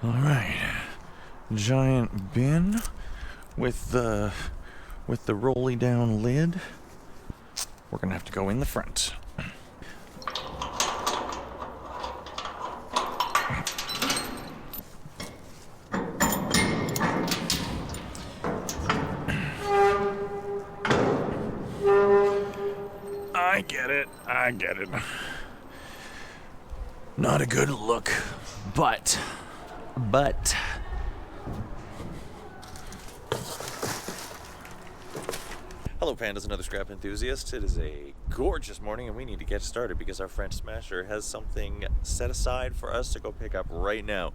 All right, giant bin with the rolly down lid. We're gonna have to go in the front. I get it. Not a good look, but. Hello, pandas and other scrap enthusiasts. It is a gorgeous morning, and we need to get started because our friend Smasher has something set aside for us to go pick up right now.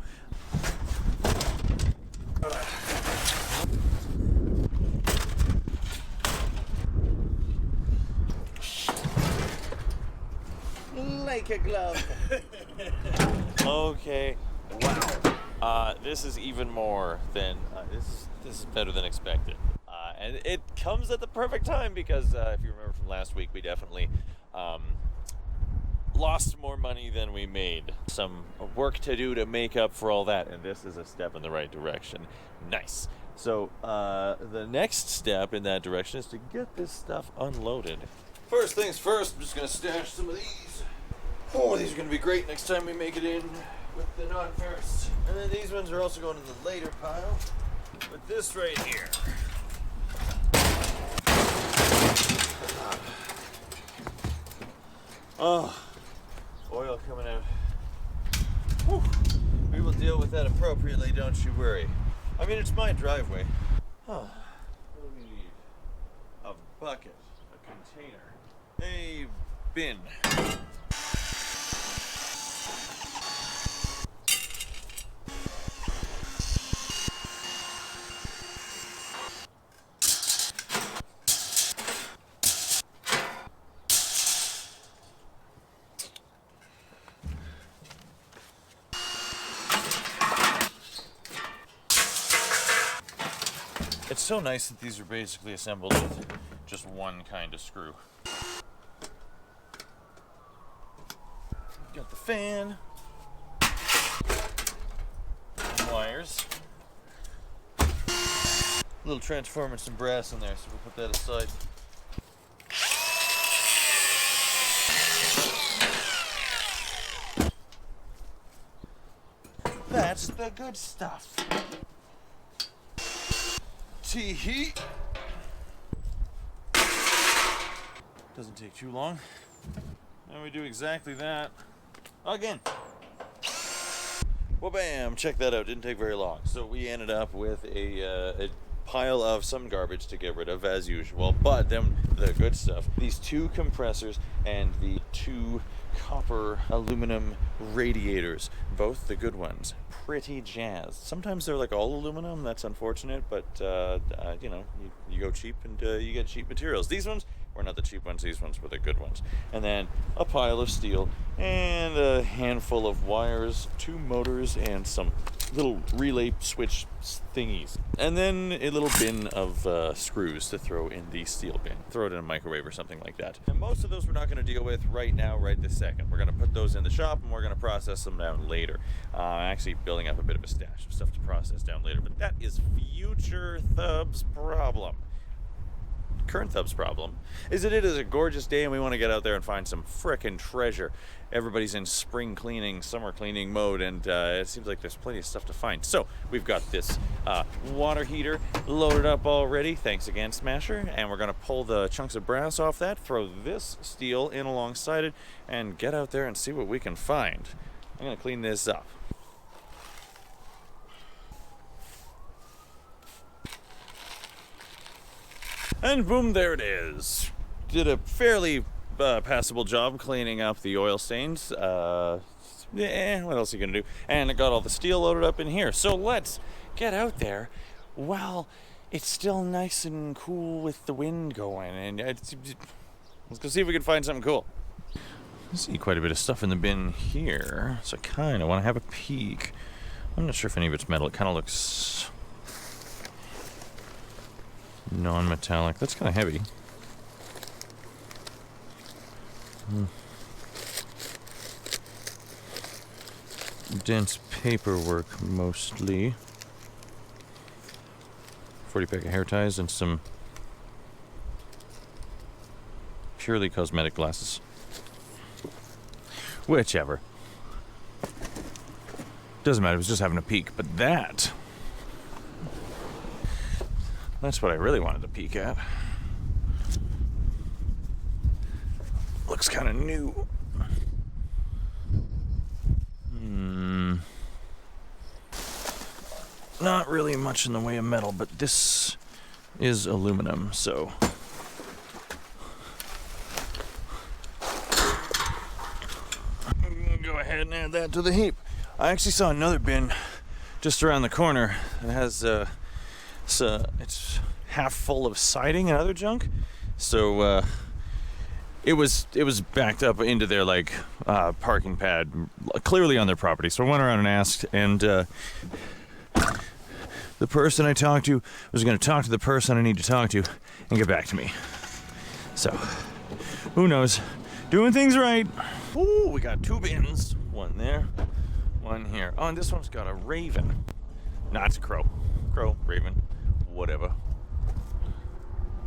Like a glove. Okay. Wow. This is even more than this is better than expected. And it comes at the perfect time because if you remember from last week, we definitely lost more money than we made. Some work to do to make up for all that, and this is a step in the right direction. Nice. So the next step in that direction is to get this stuff unloaded. First things first, I'm just going to stash some of these. Oh, these are going to be great next time we make it in with the non-ferrous. And then these ones are also going to the later pile with this right here. Oh, oil coming out. Whew. We will deal with that appropriately, don't you worry. I mean, it's my driveway. Oh. What do we need? A bucket, a container, a bin. It's so nice that these are basically assembled with just one kind of screw. Got the fan, wires, a little transformer and some brass in there, so we'll put that aside. That's the good stuff. Heat. Doesn't take too long. And we do exactly that again. Well, bam, check that out. Didn't take very long. So we ended up with a pile of some garbage to get rid of as usual, but then the good stuff. These two compressors and the two copper aluminum radiators, both the good ones. Pretty jazzed. Sometimes they're like all aluminum, that's unfortunate, but you know, you go cheap and you get cheap materials. These ones were not the cheap ones, these ones were the good ones. And then a pile of steel and a handful of wires, two motors, and some little relay switch thingies. And then a little bin of screws to throw in the steel bin. Throw it in a microwave or something like that. And most of those we're not going to deal with right now, right this second. We're going to put those in the shop and we're going to process them down later. Actually building up a bit of a stash of stuff to process down later, but that is future Thub's problem. Current Thub's problem is that it is a gorgeous day and we want to get out there and find some frickin' treasure. Everybody's in spring cleaning, summer cleaning mode, and it seems like there's plenty of stuff to find. So we've got this water heater loaded up already, thanks again Smasher, and we're going to pull the chunks of brass off that, throw this steel in alongside it, and get out there and see what we can find. I'm going to clean this up. And boom, there it is. Did a fairly passable job cleaning up the oil stains. What else are you gonna do? And I got all the steel loaded up in here. So let's get out there while it's still nice and cool with the wind going. And let's go see if we can find something cool. I see quite a bit of stuff in the bin here, so I kind of want to have a peek. I'm not sure if any of it's metal. It kind of looks non-metallic. That's kind of heavy. dense paperwork mostly. 40 pack of hair ties and some purely cosmetic glasses. Whichever. Doesn't matter, I was just having a peek. But that's what I really wanted to peek at. Looks kind of new. Not really much in the way of metal, but this is aluminum, so go ahead and add that to the heap. I actually saw another bin just around the corner. It has it's half full of siding and other junk, so it was backed up into their like parking pad, clearly on their property. So I went around and asked, and the person I talked to was going to talk to the person I need to talk to and get back to me. So, who knows? Doing things right. Ooh, we got 2 bins. One there, one here. Oh, and this one's got a raven. Nah, it's a crow. Crow, raven, whatever.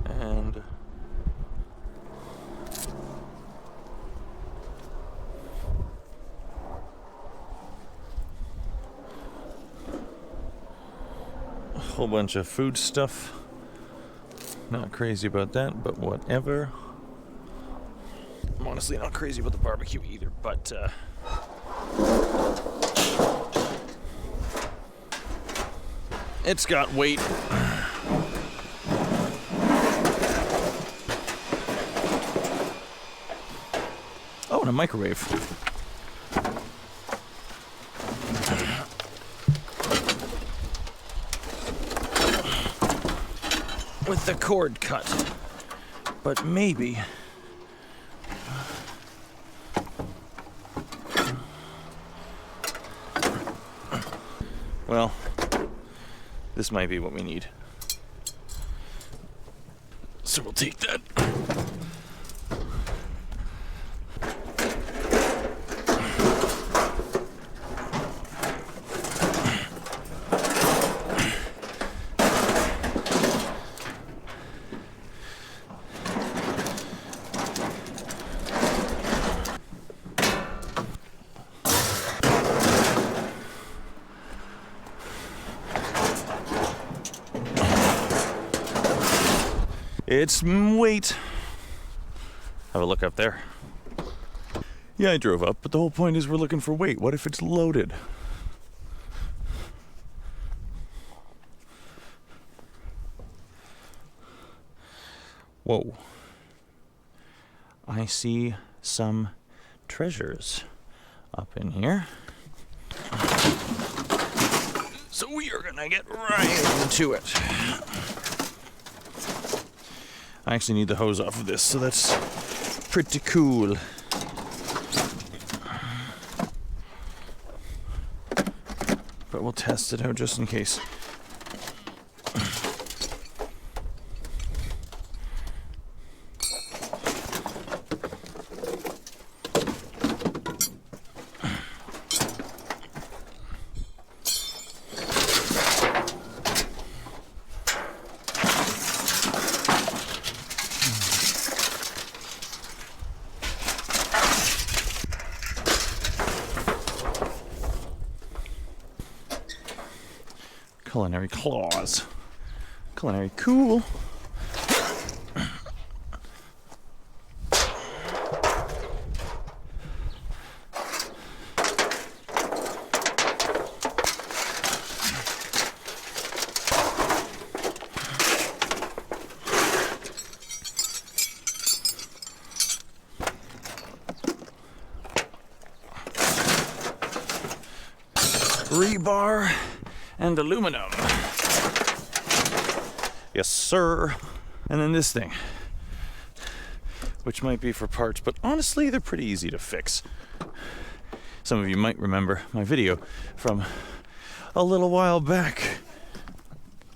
And a whole bunch of food stuff. Not crazy about that, but whatever. I'm honestly not crazy about the barbecue either, but it's got weight. Oh, and a microwave. With the cord cut, but maybe well, this might be what we need, so we'll take that. It's weight. Have a look up there. Yeah, I drove up, but the whole point is we're looking for weight. What if it's loaded? Whoa. I see some treasures up in here. So we are gonna get right into it. I actually need the hose off of this, so that's pretty cool. But we'll test it out just in case. Culinary claws. Culinary cool. Rebar and aluminum. Yes, sir. And then this thing, which might be for parts, but honestly, they're pretty easy to fix. Some of you might remember my video from a little while back.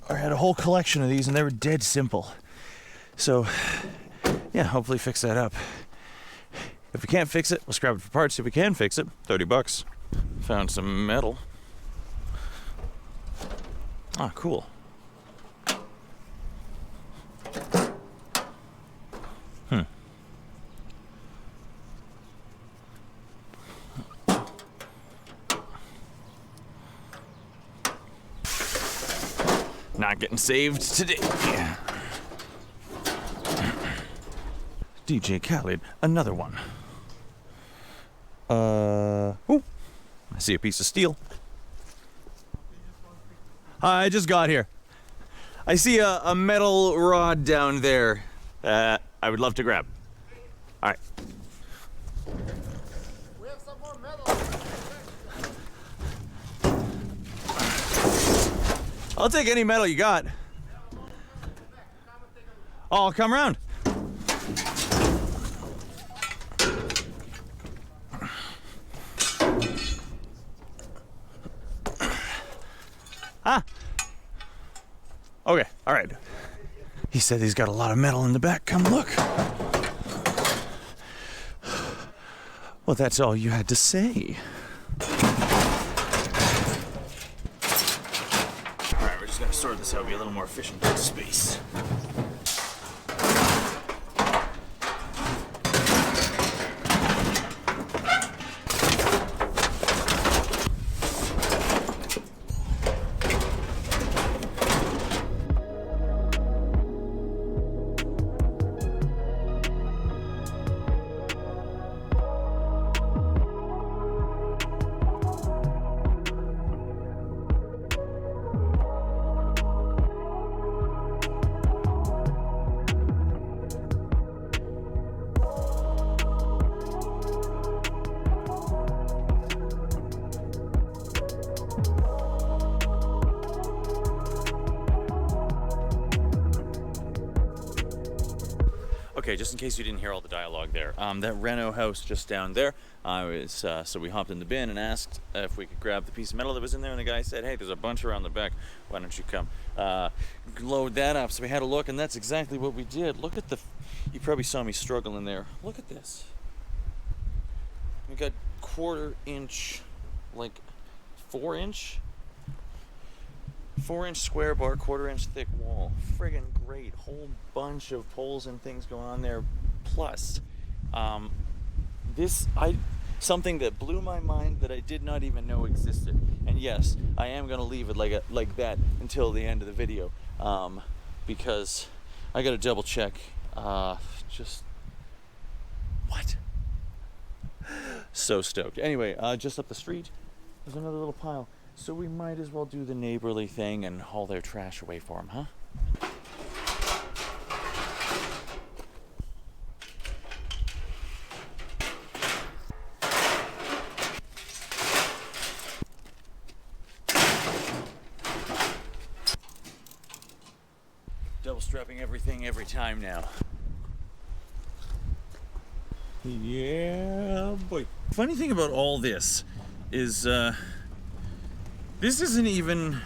I had a whole collection of these and they were dead simple. So, yeah, hopefully fix that up. If we can't fix it, we'll scrap it for parts. If we can fix it, $30. Found some metal. Ah, cool. Not getting saved today. DJ Khaled, another one. Ooh, I see a piece of steel. I just got here. I see a metal rod down there. I would love to grab. All right. We have some more metal. I'll take any metal you got. Oh, I'll come around. Ah. Okay, all right. He said he's got a lot of metal in the back. Come look. Well, that's all you had to say. Alright, we're just gonna sort this out, be a little more efficient with space. Okay, just in case you didn't hear all the dialogue there, that Renault house just down there, so we hopped in the bin and asked if we could grab the piece of metal that was in there, and the guy said, hey, there's a bunch around the back, why don't you come load that up? So we had a look, and that's exactly what we did. Look at you probably saw me struggling there. Look at this. We got 1/4 inch, like 4-inch square bar, 1/4 inch thick wall. Friggin' great. Whole bunch of poles and things going on there. Plus, something that blew my mind that I did not even know existed. And yes, I am gonna leave it like that until the end of the video, because I gotta double check. Just what? So stoked. Anyway, just up the street, there's another little pile. So we might as well do the neighborly thing and haul their trash away for them, huh? Double strapping everything every time now. Yeah, boy. Funny thing about all this is, this isn't even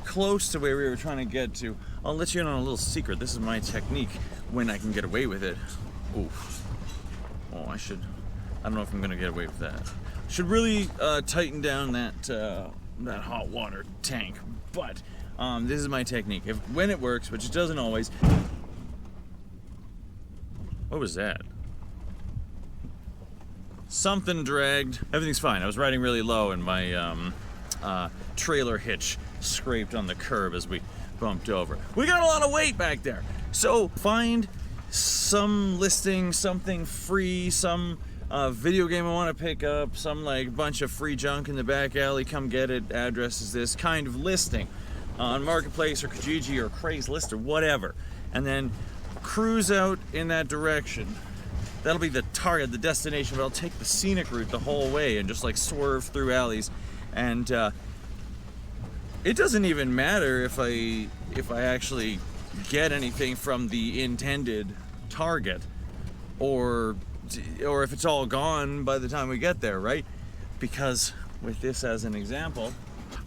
close to where we were trying to get to. I'll let you in on a little secret. This is my technique when I can get away with it. Oof. Oh, I don't know if I'm gonna get away with that. Should really tighten down that hot water tank. But this is my technique. When it works, which it doesn't always. What was that? Something dragged. Everything's fine. I was riding really low and my trailer hitch scraped on the curb as we bumped over. We got a lot of weight back there. So find some listing, something free, some video game I want to pick up, some like bunch of free junk in the back alley, come get it, address is this kind of listing on Marketplace or Kijiji or Craigslist or whatever, and then cruise out in that direction. That'll be the target, the destination, but I'll take the scenic route the whole way and just like swerve through alleys. And it doesn't even matter if I actually get anything from the intended target, or if it's all gone by the time we get there, right? Because with this as an example,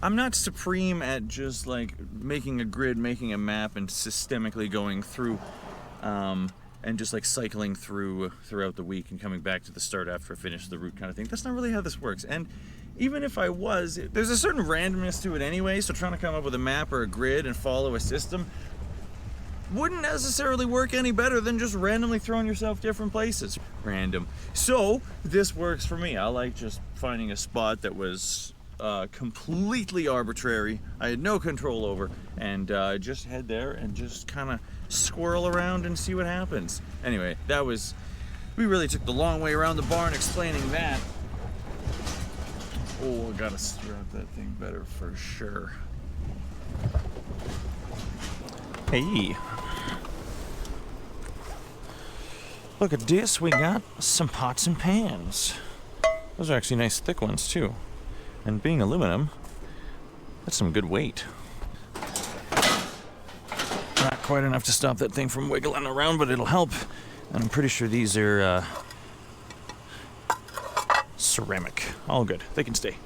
I'm not supreme at just like making a grid, making a map, and systemically going through and just like cycling throughout the week and coming back to the start after I finish the route kind of thing. That's not really how this works. And even if I was, there's a certain randomness to it anyway, so trying to come up with a map or a grid and follow a system wouldn't necessarily work any better than just randomly throwing yourself different places. Random. So this works for me. I like just finding a spot that was completely arbitrary, I had no control over, and just head there and just kind of squirrel around and see what happens. Anyway, we really took the long way around the barn explaining that. Oh, I gotta strap that thing better for sure. Hey. Look at this, we got some pots and pans. Those are actually nice thick ones too. And being aluminum, that's some good weight. Not quite enough to stop that thing from wiggling around, but it'll help. And I'm pretty sure these are ceramic. All good, they can stay.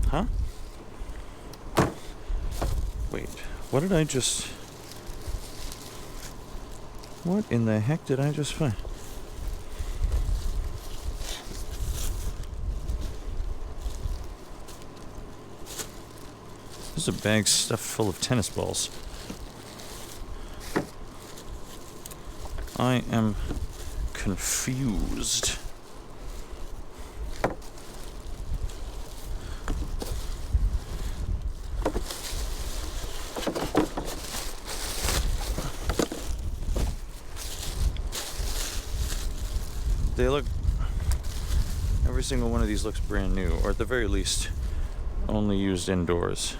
Huh? Wait, what did I just... What in the heck did I just find? This is a bag stuffed full of tennis balls. I am confused. They look, every single one of these looks brand new, or at the very least, only used indoors.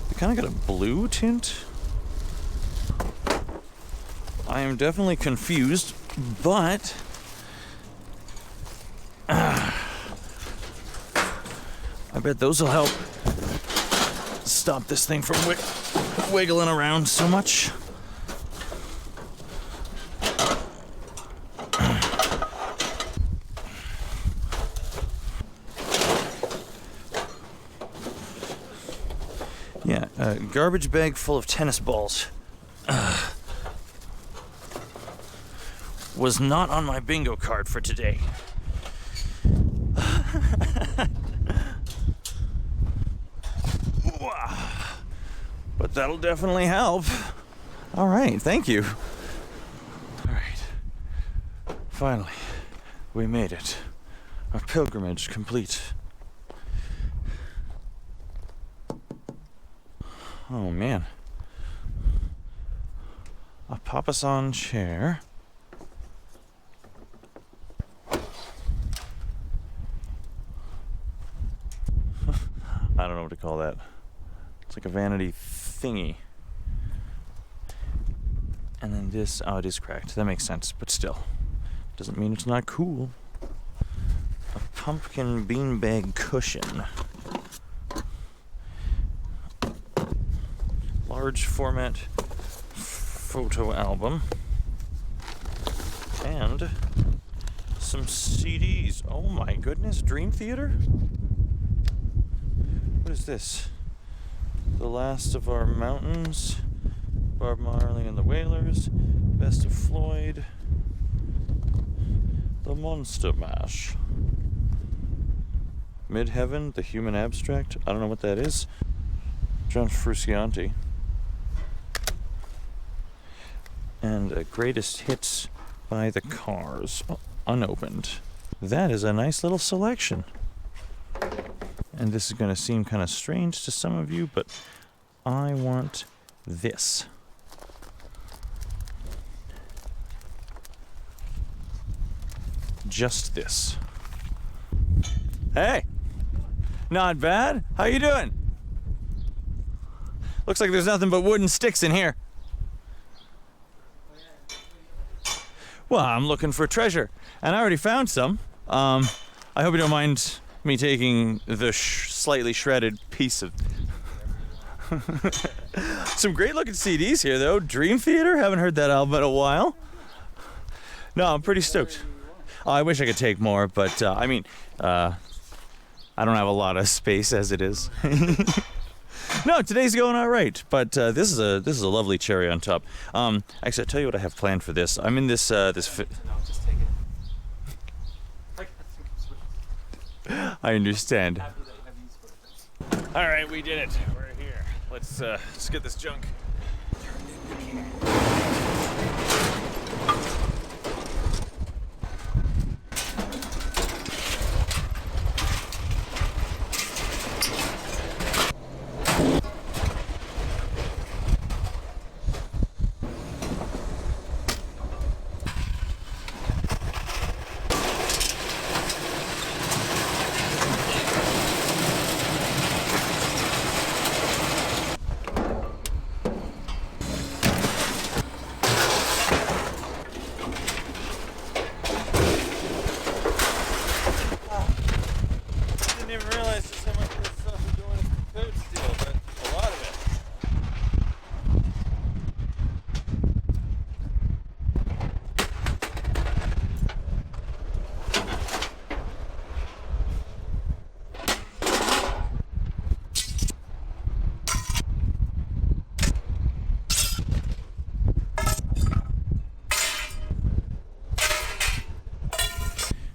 They kind of got a blue tint. I am definitely confused, but I bet those will help stop this thing from wiggling around so much. Yeah, a garbage bag full of tennis balls was not on my bingo card for today. But that'll definitely help. All right, thank you. All right, finally, we made it. Our pilgrimage complete. Oh man. A papasan chair. I don't know what to call that. It's like a vanity thingy. And then this, oh, it is cracked. That makes sense, but still. Doesn't mean it's not cool. A pumpkin beanbag cushion. Large format photo album. And some CDs. Oh my goodness, Dream Theater? What is this? The Last of Our Mountains, Bob Marley and the Wailers, Best of Floyd, The Monster Mash, Midheaven, The Human Abstract, I don't know what that is, John Frusciante, and Greatest Hits by the Cars, unopened. That is a nice little selection. And this is going to seem kind of strange to some of you, but I want this. Just this. Hey! Not bad. How you doing? Looks like there's nothing but wooden sticks in here. Well, I'm looking for treasure, and I already found some. I hope you don't mind me taking the slightly shredded piece of... Some great looking CDs here though. Dream Theater, haven't heard that album in a while. No, I'm pretty stoked. Oh, I wish I could take more, but I mean, I don't have a lot of space as it is. No, today's going all right, but this is a lovely cherry on top. Actually, I'll tell you what I have planned for this. I'm in this No, just take it. I understand. Happy that you have use for it. All right, we did it. We're here. Let's get this junk. I didn't even realize just how much of this stuff is going into prepared steel, but a lot of it.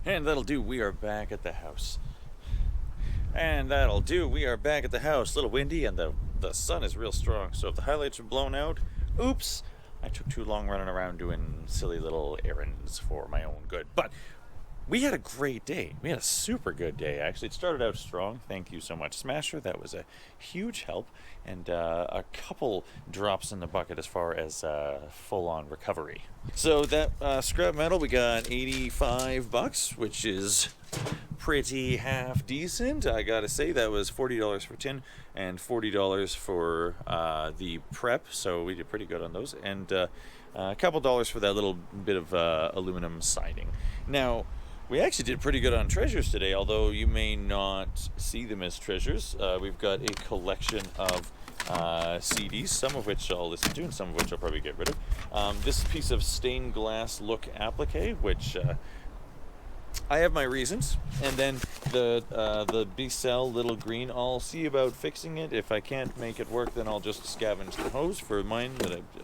And that'll do. We are back at the house. And that'll do. We are back at the house. A little windy, and the sun is real strong. So if the highlights are blown out, oops, I took too long running around doing silly little errands for my own good. But we had a great day. We had a super good day, actually. It started out strong. Thank you so much, Smasher. That was a huge help. And a couple drops in the bucket as far as full-on recovery. So that scrap metal, we got $85, which is pretty half decent. I gotta say, that was $40 for tin and $40 for the prep. So we did pretty good on those. And a couple dollars for that little bit of aluminum siding. Now, we actually did pretty good on treasures today, although you may not see them as treasures. We've got a collection of CDs, some of which I'll listen to and some of which I'll probably get rid of. This piece of stained glass look applique, which I have my reasons, and then the B-cell little green, I'll see about fixing it. If I can't make it work, then I'll just scavenge the hose for mine.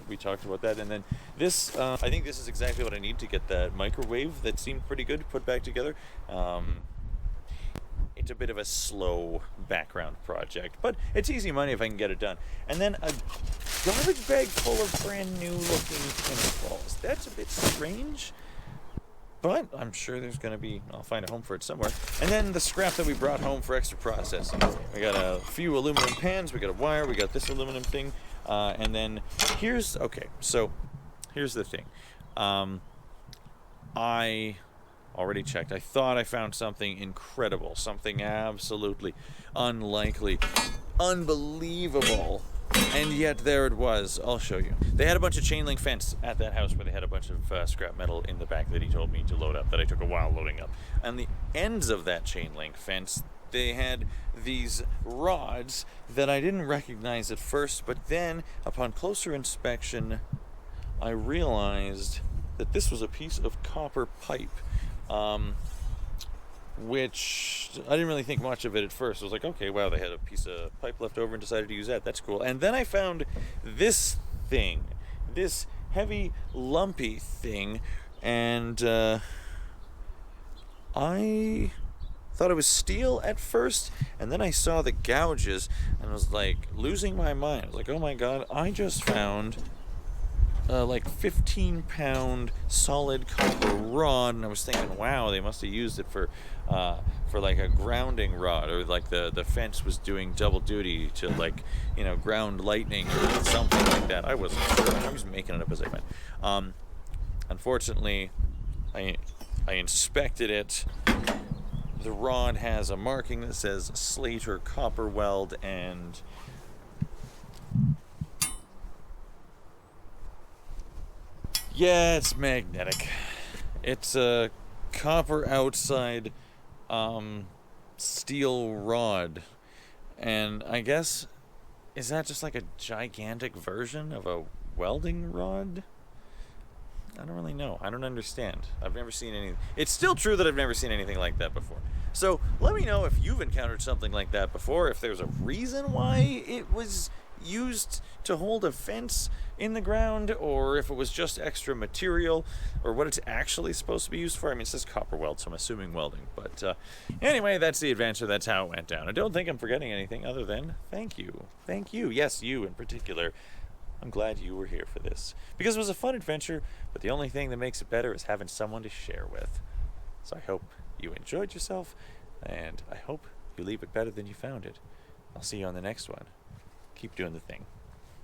We talked about that. And then this, I think this is exactly what I need to get that microwave that seemed pretty good put back together. It's a bit of a slow background project, but it's easy money if I can get it done. And then a garbage bag full of brand new looking tennis balls. That's a bit strange. But I'm sure there's going to be, I'll find a home for it somewhere. And then the scrap that we brought home for extra processing. We got a few aluminum pans, we got a wire, we got this aluminum thing. And then here's the thing. I already checked. I thought I found something incredible, something absolutely unlikely, unbelievable. And yet there it was. I'll show you. They had a bunch of chain link fence at that house where they had a bunch of scrap metal in the back that he told me to load up, that I took a while loading up. And the ends of that chain link fence, they had these rods that I didn't recognize at first, but then upon closer inspection, I realized that this was a piece of copper pipe. Which I didn't really think much of it at first. I was like, okay, wow, they had a piece of pipe left over and decided to use that. That's cool. And then I found this thing, this heavy, lumpy thing, and I thought it was steel at first, and then I saw the gouges and I was like losing my mind. I was like, oh my god, I just found like 15-pound solid copper rod, and I was thinking, wow, they must have used it for like a grounding rod, or like the fence was doing double duty to, like, you know, ground lightning or something like that. I wasn't sure. I was making it up as I went. Unfortunately, I inspected it. The rod has a marking that says Slater copper weld, and yeah, it's magnetic. It's a copper outside steel rod. And I guess, is that just like a gigantic version of a welding rod? I don't really know. I don't understand. I've never seen any. It's still true that I've never seen anything like that before. So let me know if you've encountered something like that before, if there's a reason why it was used to hold a fence in the ground, or if it was just extra material, or what it's actually supposed to be used for. I mean, it says copper weld, so I'm assuming welding. But anyway, that's the adventure. That's how it went down. I don't think I'm forgetting anything other than thank you. Thank you. Yes, you in particular. I'm glad you were here for this, because it was a fun adventure, but the only thing that makes it better is having someone to share with. So I hope you enjoyed yourself, and I hope you leave it better than you found it. I'll see you on the next one. Keep doing the thing.